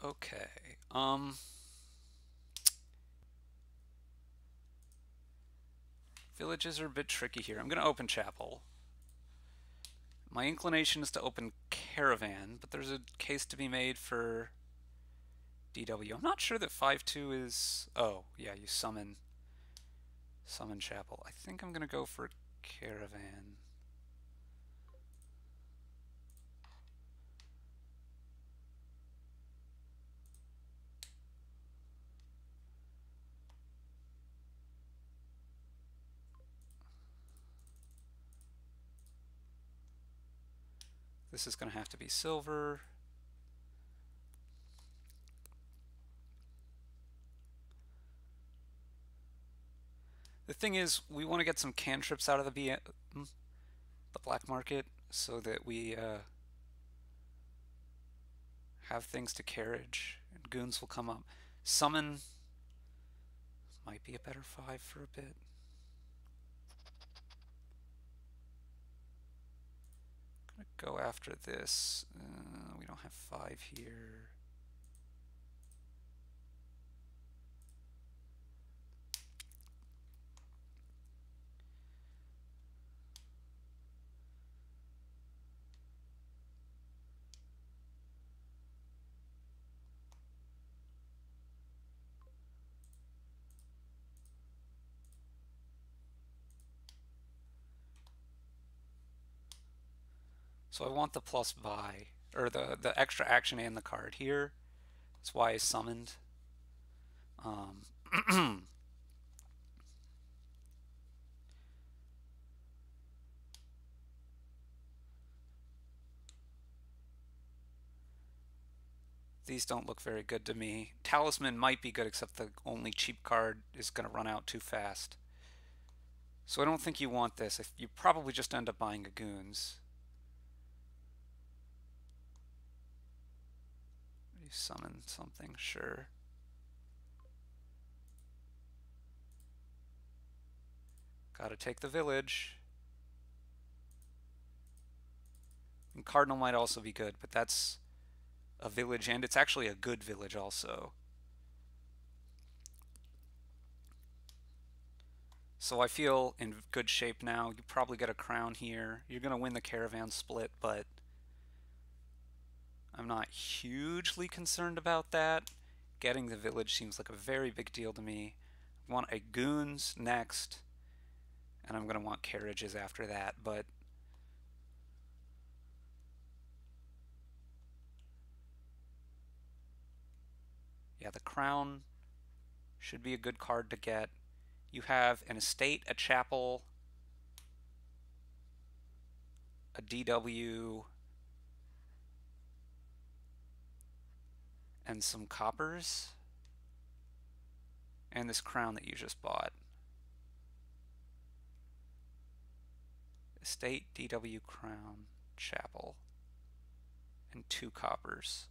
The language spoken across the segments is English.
Okay. Villages are a bit tricky here. I'm going to open Chapel. My inclination is to open Caravan, but there's a case to be made for DW. I'm not sure that 5-2 is... Oh, yeah, you summon Chapel. I think I'm going to go for Caravan. This is going to have to be silver. The thing is, we want to get some cantrips out of the black market so that we have things to carriage, and goons will come up. Summon might be a better 5 for a bit. I'm gonna go after this. We don't have 5 here. So I want the plus buy, or the extra action and the card here. That's why I summoned. These don't look very good to me. Talisman might be good, except the only cheap card is going to run out too fast. So I don't think you want this. If you probably just end up buying a goons. You summon something, sure. Gotta take the village. And Cardinal might also be good, but that's a village, and it's actually a good village also. So I feel in good shape now. You probably get a crown here. You're going to win the caravan split, but I'm not hugely concerned about that. Getting the village seems like a very big deal to me. I want a goons next, and I'm going to want carriages after that, but yeah, the crown should be a good card to get. You have an estate, a chapel, a DW, and some coppers, and this crown that you just bought. Estate, DW, crown, chapel, and 2 coppers.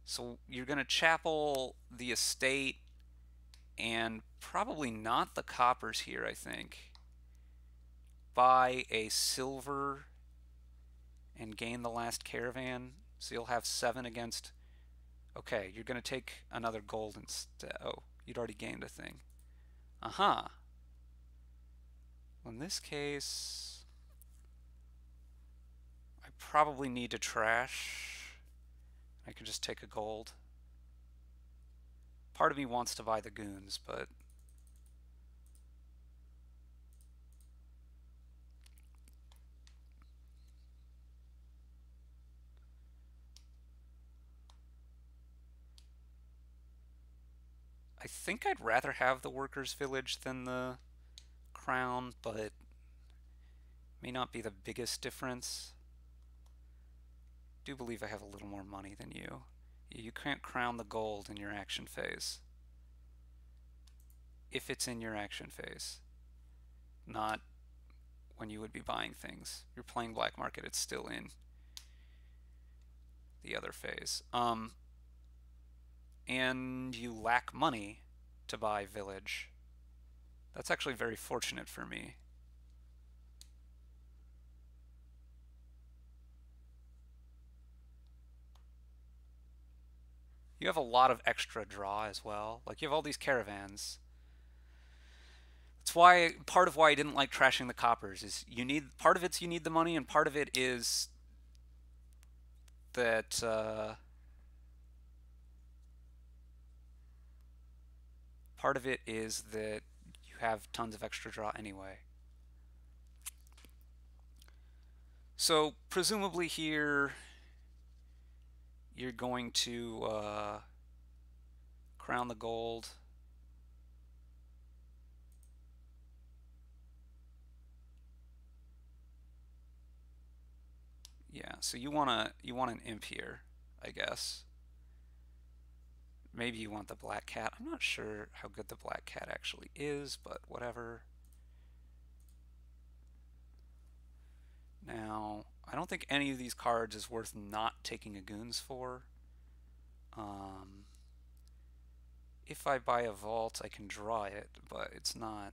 So you're going to chapel the estate and probably not the coppers here, I think. Buy a silver and gain the last caravan. So you'll have 7 against... Okay, you're going to take another gold instead. Oh, you'd already gained a thing. Well, in this case, I probably need to trash. I can just take a gold. Part of me wants to buy the goons, but I think I'd rather have the workers' village than the crown, but may not be the biggest difference. I do believe I have a little more money than you. You can't crown the gold in your action phase. If it's in your action phase. Not when you would be buying things. You're playing black market, it's still in the other phase. And you lack money to buy village. That's actually very fortunate for me. You have a lot of extra draw as well. Like you have all these caravans. It's why part of why I didn't like trashing the coppers is you need part of it's you need the money, and part of it is that you have tons of extra draw anyway. So presumably here you're going to crown the gold. Yeah, so you want an imp here, I guess. Maybe you want the black cat. I'm not sure how good the black cat actually is, but whatever. Now, I don't think any of these cards is worth not taking a goons for. If I buy a vault, I can draw it, but it's not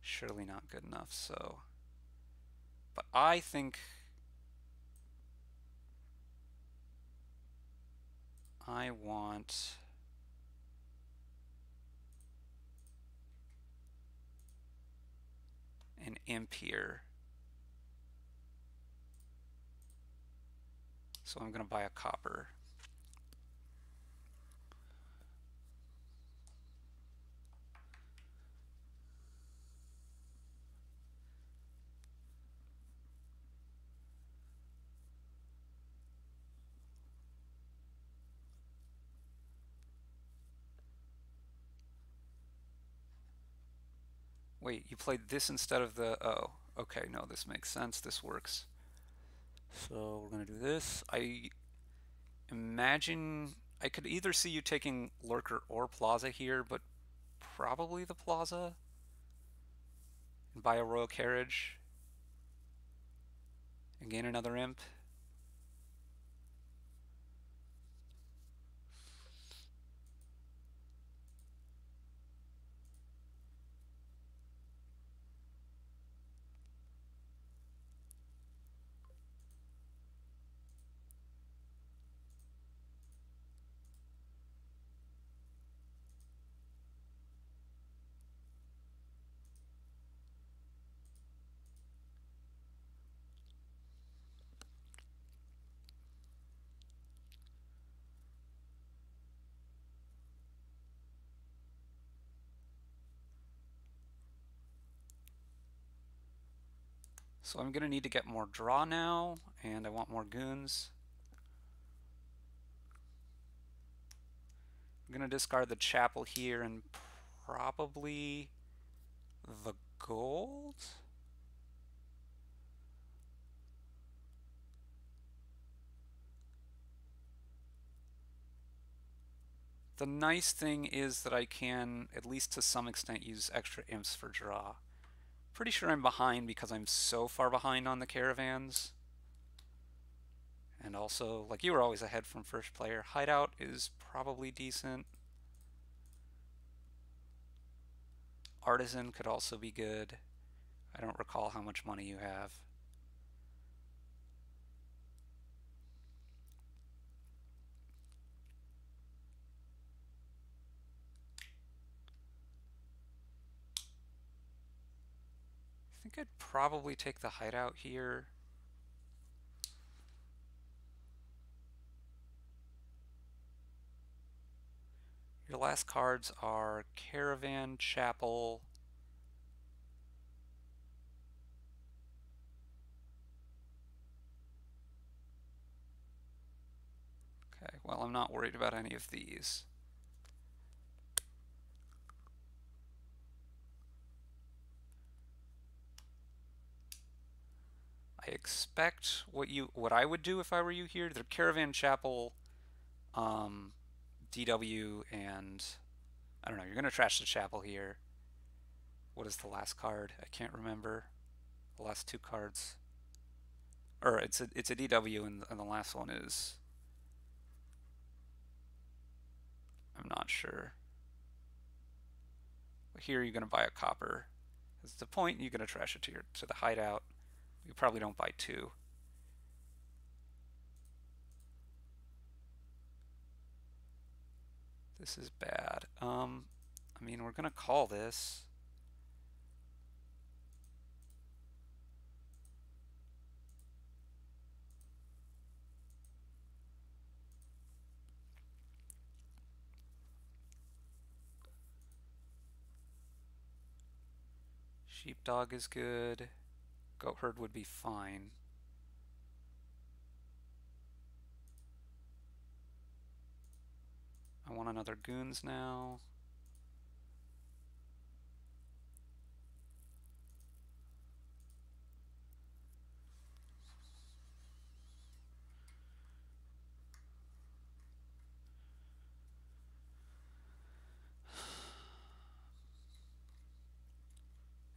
surely not good enough. So, but I think I want an imp here. So I'm going to buy a copper. Wait, you played this instead of the... Oh, okay, no, this makes sense. This works. So we're going to do this. I imagine I could either see you taking Lurker or Plaza here, but probably the Plaza. And buy a Royal Carriage. And gain another imp. So I'm going to need to get more draw now, and I want more goons. I'm going to discard the chapel here and probably the gold? The nice thing is that I can, at least to some extent, use extra imps for draw. Pretty sure I'm behind because I'm so far behind on the caravans. And also, like, you were always ahead from first player. Hideout is probably decent. Artisan could also be good. I don't recall how much money you have. I think I'd probably take the hideout here. Your last cards are Caravan, Chapel. Okay, well, I'm not worried about any of these. I expect what I would do if I were you here. The Caravan, Chapel, DW, and I don't know. You're gonna trash the chapel here. What is the last card? I can't remember. The last two cards, or it's a DW, and the last one is I'm not sure. But here you're gonna buy a copper. It's the point. You're gonna trash it to the hideout. You probably don't buy two. This is bad. I mean, we're gonna call this. Sheepdog is good. Goat herd would be fine. I want another goons now.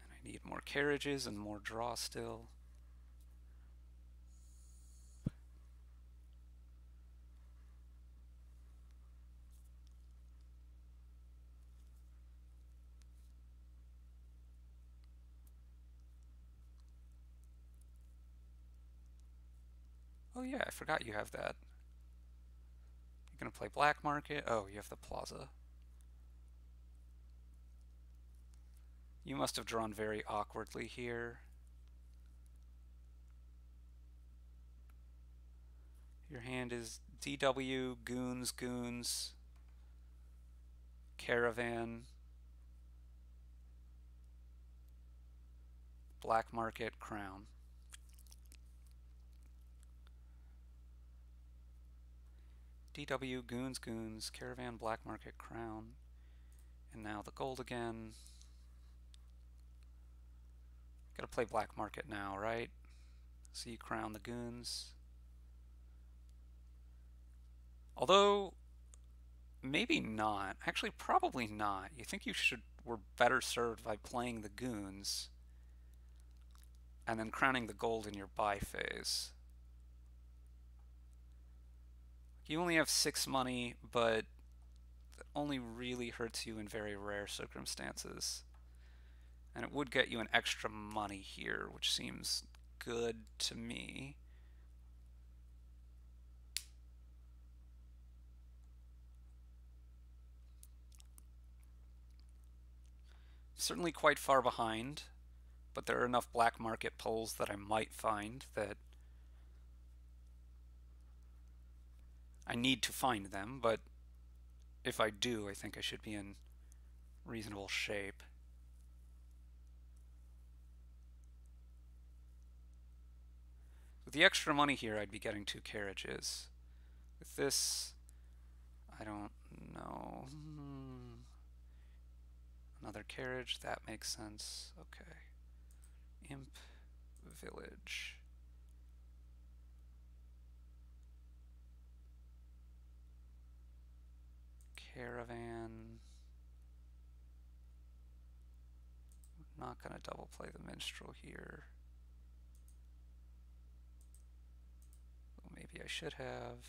And I need more carriages and more draw still. Oh yeah, I forgot you have that. You're gonna play black market? Oh, you have the plaza. You must have drawn very awkwardly here. Your hand is DW, goons, goons, caravan, black market, crown. DW, goons, goons, caravan, black market, crown. And now the gold again. Gotta play black market now, right? So you crown the goons. Although, maybe not. Actually, probably not. You think you were better served by playing the goons and then crowning the gold in your buy phase. You only have 6 money, but that only really hurts you in very rare circumstances. And it would get you an extra money here, which seems good to me. Certainly quite far behind, but there are enough black market pulls that I might find that I need to find them, but if I do, I think I should be in reasonable shape. With the extra money here, I'd be getting 2 carriages. With this, I don't know. Another carriage, that makes sense. Okay. Imp village. Caravan. Not gonna double play the minstrel here. Well, maybe I should have.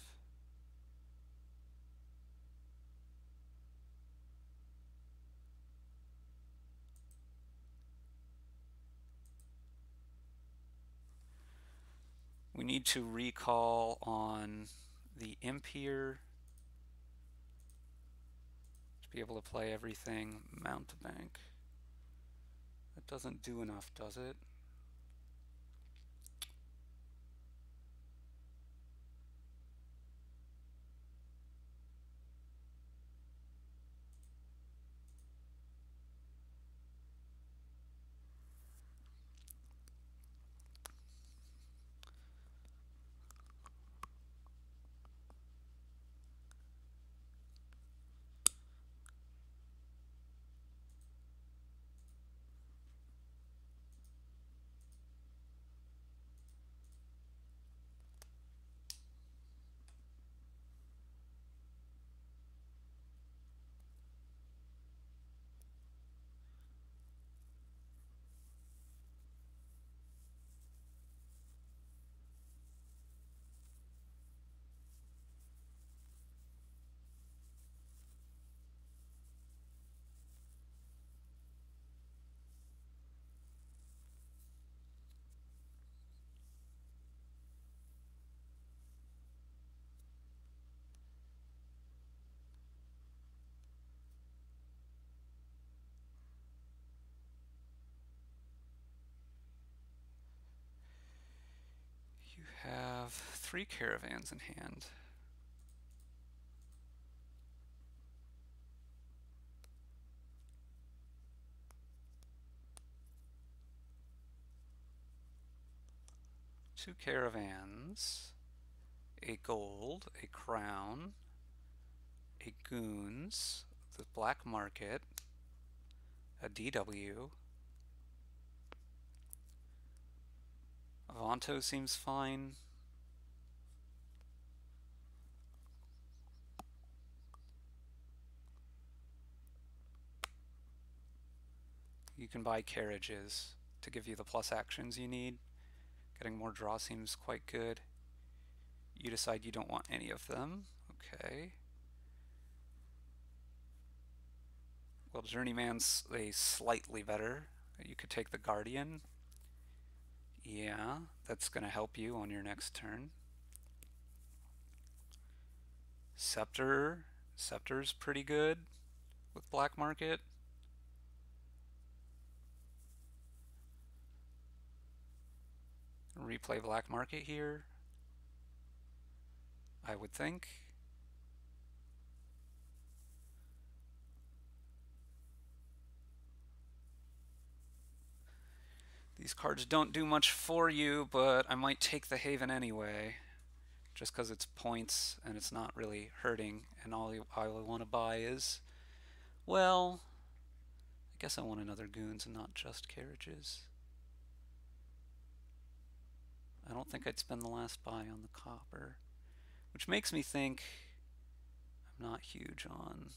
We need to recall on the imp here to be able to play everything mountebank. That doesn't do enough, does it? 3 caravans in hand. Two caravans, a gold, a crown, a goons, the black market, a DW. Avanto seems fine. You can buy carriages to give you the plus actions you need. Getting more draw seems quite good. You decide you don't want any of them. Okay. Well, Journeyman's a slightly better. You could take the Guardian. Yeah, that's going to help you on your next turn. Scepter. Scepter's pretty good with Black Market. Replay Black Market here, I would think. These cards don't do much for you, but I might take the Haven anyway, just because it's points and it's not really hurting, and all I want to buy is, well, I guess I want another Goons and not just carriages. I don't think I'd spend the last buy on the copper, which makes me think I'm not huge on.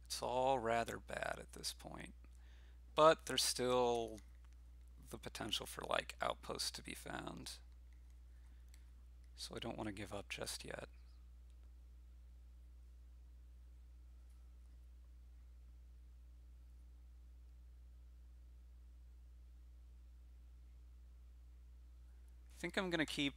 It's all rather bad at this point, but there's still the potential for like outposts to be found, so I don't want to give up just yet. I think I'm gonna keep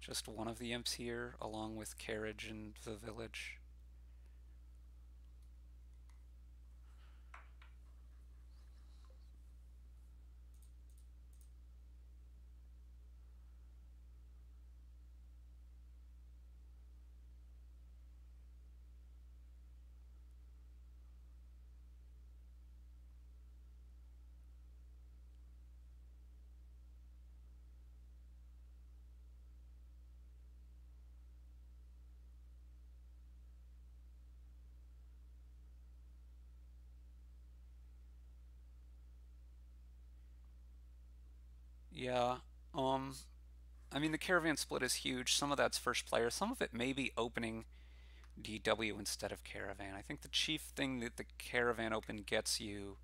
just one of the imps here, along with carriage and the village. Yeah, I mean the caravan split is huge. Some of that's first player, some of it may be opening DW instead of caravan. I think the chief thing that the caravan open gets you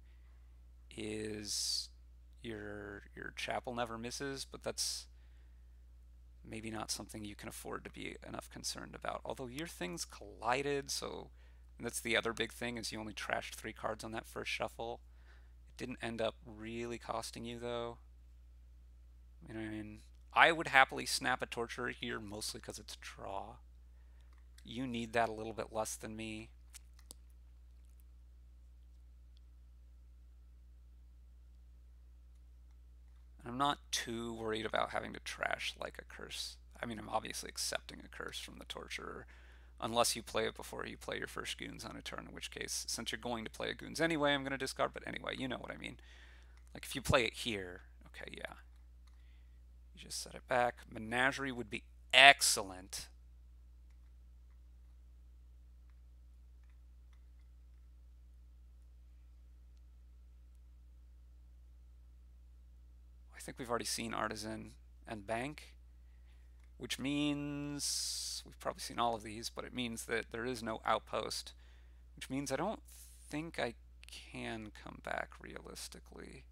is your chapel never misses, but that's maybe not something you can afford to be enough concerned about. Although your things collided, so that's the other big thing is you only trashed 3 cards on that first shuffle. It didn't end up really costing you though. I mean, I would happily snap a torturer here mostly because it's draw. You need that a little bit less than me. I'm not too worried about having to trash like a curse. I mean, I'm obviously accepting a curse from the torturer, unless you play it before you play your first goons on a turn, in which case, since you're going to play a goons anyway, I'm going to discard, but anyway, you know what I mean. Like, if you play it here, Okay, yeah. You just set it back. Menagerie would be excellent. I think we've already seen artisan and bank, which means we've probably seen all of these, but it means that there is no outpost, which means I don't think I can come back realistically.